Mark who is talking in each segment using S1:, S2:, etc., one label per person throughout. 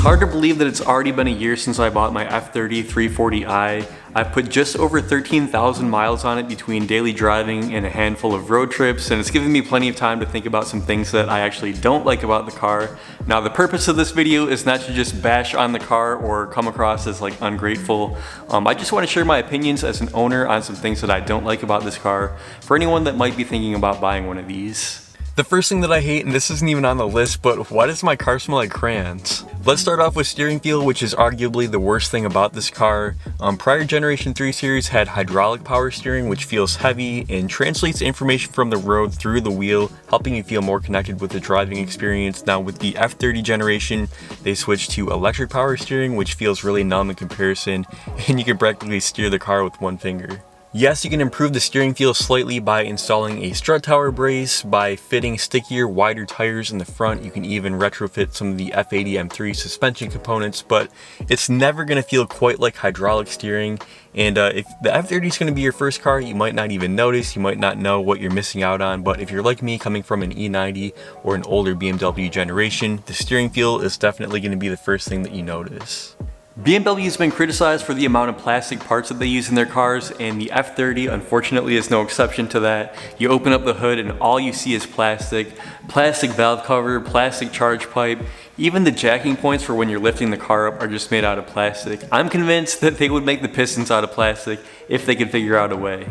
S1: hard to believe that it's already been a year since I bought my F30 340i. I've put just over 13,000 miles on it between daily driving and a handful of road trips, and it's given me plenty of time to think about some things that I actually don't like about the car. Now, the purpose of this video is not to just bash on the car or come across as like ungrateful. I just want to share my opinions as an owner on some things that I don't like about this car for anyone that might be thinking about buying one of these. The first thing that I hate, and this isn't even on the list, but why does my car smell like crayons? Let's start off with steering feel, which is arguably the worst thing about this car. Prior Generation 3 series had hydraulic power steering, which feels heavy and translates information from the road through the wheel, helping you feel more connected with the driving experience. Now with the F30 generation, they switched to electric power steering, which feels really numb in comparison, and you can practically steer the car with one finger. Yes, you can improve the steering feel slightly by installing a strut tower brace, by fitting stickier, wider tires in the front. You can even retrofit some of the F80 M3 suspension components, but it's never going to feel quite like hydraulic steering. And if the F30 is going to be your first car, you might not even notice, you might not know what you're missing out on. But if you're like me, coming from an E90 or an older BMW generation, the steering feel is definitely going to be the first thing that you notice. BMW has been criticized for the amount of plastic parts that they use in their cars, and the F30 unfortunately is no exception to that. You open up the hood and all you see is plastic valve cover, plastic charge pipe. Even the jacking points for when you're lifting the car up are just made out of plastic. I'm convinced that they would make the pistons out of plastic if they could figure out a way.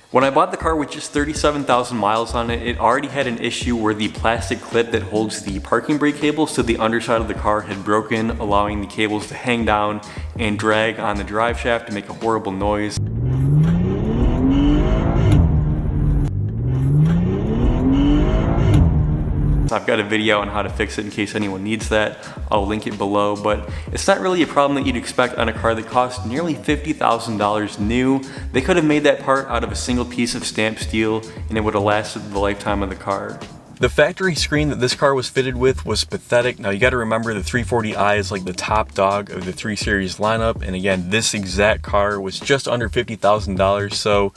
S1: When I bought the car with just 37,000 miles on it, it already had an issue where the plastic clip that holds the parking brake cables to the underside of the car had broken, allowing the cables to hang down and drag on the drive shaft to make a horrible noise. I've got a video on how to fix it in case anyone needs that. I'll link it below, but it's not really a problem that you'd expect on a car that costs nearly $50,000 new. They could have made that part out of a single piece of stamped steel and it would have lasted the lifetime of the car. The factory screen that this car was fitted with was pathetic. Now you gotta remember the 340i is like the top dog of the 3 Series lineup, and again, this exact car was just under $50,000, so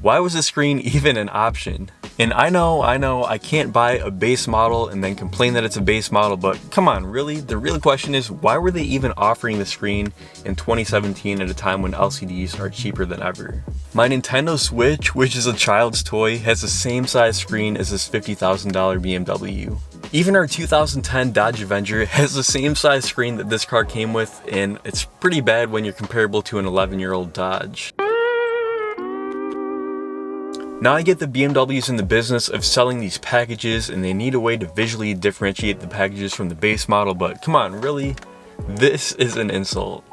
S1: why was the screen even an option? And I know, I can't buy a base model and then complain that it's a base model, but come on, really? The real question is, why were they even offering the screen in 2017 at a time when LCDs are cheaper than ever? My Nintendo Switch, which is a child's toy, has the same size screen as this $50,000 BMW. Even our 2010 Dodge Avenger has the same size screen that this car came with, and it's pretty bad when you're comparable to an 11-year-old Dodge. Now I get that BMW's in the business of selling these packages and they need a way to visually differentiate the packages from the base model, but come on, really? This is an insult.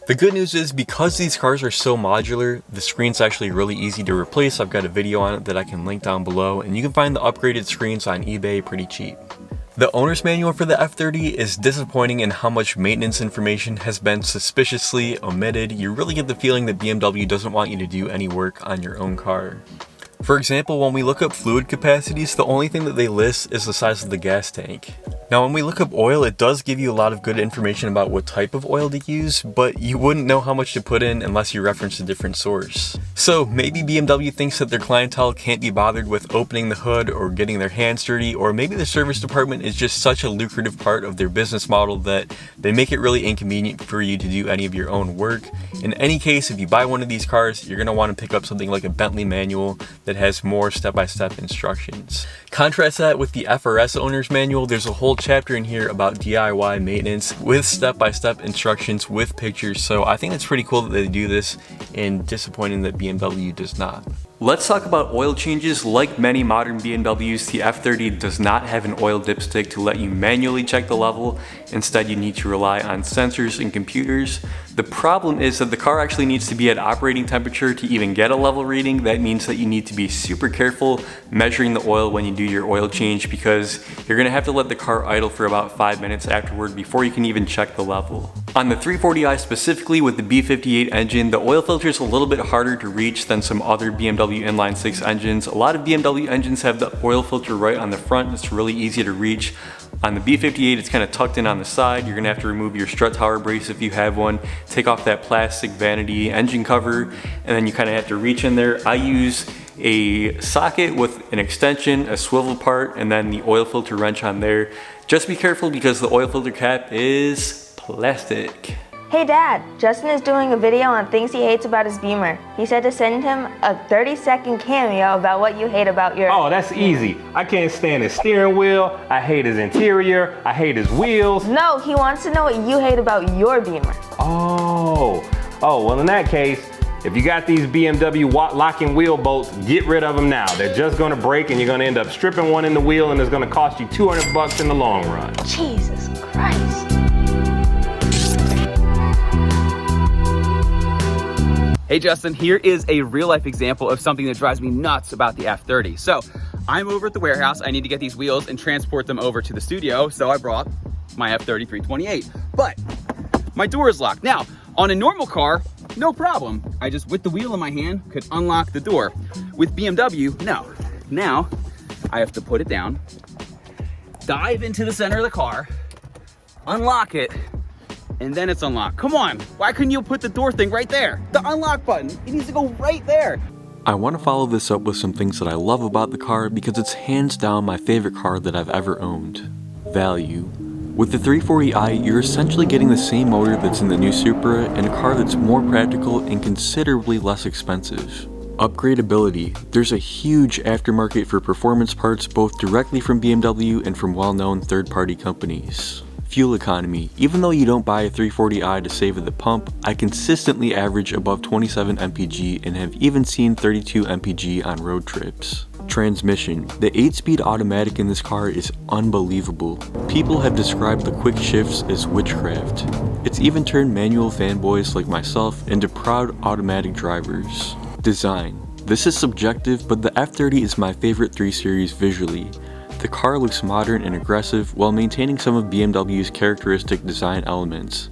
S1: The good news is, because these cars are so modular, the screen's actually really easy to replace. I've got a video on it that I can link down below, and you can find the upgraded screens on eBay pretty cheap. The owner's manual for the F30 is disappointing in how much maintenance information has been suspiciously omitted. You really get the feeling that BMW doesn't want you to do any work on your own car. For example, when we look up fluid capacities, the only thing that they list is the size of the gas tank. Now when we look up oil, it does give you a lot of good information about what type of oil to use, but you wouldn't know how much to put in unless you reference a different source. So maybe BMW thinks that their clientele can't be bothered with opening the hood or getting their hands dirty, or maybe the service department is just such a lucrative part of their business model that they make it really inconvenient for you to do any of your own work. In any case, if you buy one of these cars, you're going to want to pick up something like a Bentley manual that has more step-by-step instructions. Contrast that with the FRS owner's manual. There's a whole chapter in here about DIY maintenance with step-by-step instructions with pictures, so I think it's pretty cool that they do this, and disappointing that BMW does not. Let's talk about oil changes. Like many modern BMWs, the F30 does not have an oil dipstick to let you manually check the level. Instead, you need to rely on sensors and computers. The problem is that the car actually needs to be at operating temperature to even get a level reading. That means that you need to be super careful measuring the oil when you do your oil change, because you're gonna have to let the car idle for about 5 minutes afterward before you can even check the level. On the 340i specifically, with the B58 engine, the oil filter is a little bit harder to reach than some other BMW inline 6 engines. A lot of BMW engines have the oil filter right on the front. It's really easy to reach. On the B58, it's kind of tucked in on the side. You're gonna have to remove your strut tower brace if you have one, take off that plastic vanity engine cover, and then you kind of have to reach in there. I use a socket with an extension, a swivel part, and then the oil filter wrench on there. Just be careful because the oil filter cap is plastic.
S2: Hey Dad, Justin is doing a video on things he hates about his Beamer. He said to send him a 30-second cameo about what you hate about your...
S3: Oh, that's easy. I can't stand his steering wheel. I hate his interior. I hate his wheels.
S2: No, he wants to know what you hate about your Beamer.
S3: Oh, well in that case, if you got these BMW locking wheel bolts, get rid of them now. They're just gonna break and you're gonna end up stripping one in the wheel and it's gonna cost you 200 bucks in the long run.
S2: Jesus Christ.
S4: Hey Justin, here is a real life example of something that drives me nuts about the F30. So I'm over at the warehouse. I need to get these wheels and transport them over to the studio. So I brought my F30 328, but my door is locked. Now, on a normal car, no problem. I just, with the wheel in my hand, could unlock the door. With BMW, no. Now, I have to put it down, dive into the center of the car, unlock it, and then it's unlocked. Come on, why couldn't you put the door thing right there? The unlock button, it needs to go right there.
S1: I want to follow this up with some things that I love about the car because it's hands down my favorite car that I've ever owned. Value. With the 340i, you're essentially getting the same motor that's in the new Supra and a car that's more practical and considerably less expensive. Upgradability. There's a huge aftermarket for performance parts both directly from BMW and from well-known third-party companies. Fuel economy. Even though you don't buy a 340i to save at the pump, I consistently average above 27 mpg and have even seen 32 mpg on road trips. Transmission. The 8-speed automatic in this car is unbelievable. People have described the quick shifts as witchcraft. It's even turned manual fanboys like myself into proud automatic drivers. Design. This is subjective, but the F30 is my favorite 3 Series visually. The car looks modern and aggressive while maintaining some of BMW's characteristic design elements.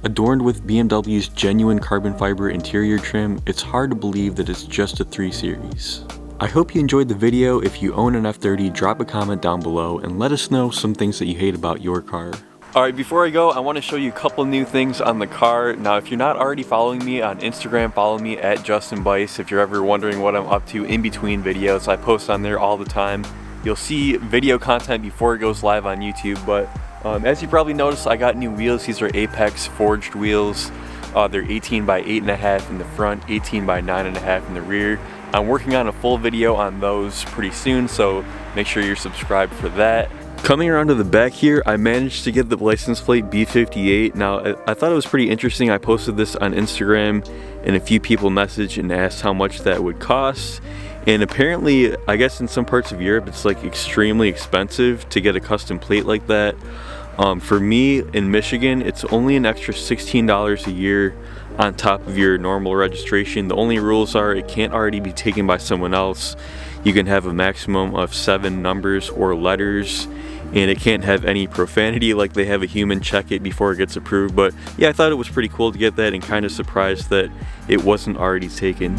S1: Adorned with BMW's genuine carbon fiber interior trim, it's hard to believe that it's just a 3 Series. I hope you enjoyed the video. If you own an F30, drop a comment down below and let us know some things that you hate about your car. Alright, before I go, I want to show you a couple new things on the car. Now, if you're not already following me on Instagram, follow me at Justin Buice. If you're ever wondering what I'm up to in between videos, I post on there all the time. You'll see video content before it goes live on YouTube, but as you probably noticed, I got new wheels. These are Apex forged wheels. They're 18 by 8.5 in the front, 18 by 9.5 in the rear. I'm working on a full video on those pretty soon, so make sure you're subscribed for that. Coming around to the back here, I managed to get the license plate B58. Now, I thought it was pretty interesting. I posted this on Instagram and a few people messaged and asked how much that would cost. And apparently, I guess in some parts of Europe, it's like extremely expensive to get a custom plate like that. For me, in Michigan, it's only an extra $16 a year on top of your normal registration. The only rules are it can't already be taken by someone else. You can have a maximum of 7 numbers or letters, and it can't have any profanity, like they have a human check it before it gets approved. But yeah, I thought it was pretty cool to get that and kind of surprised that it wasn't already taken.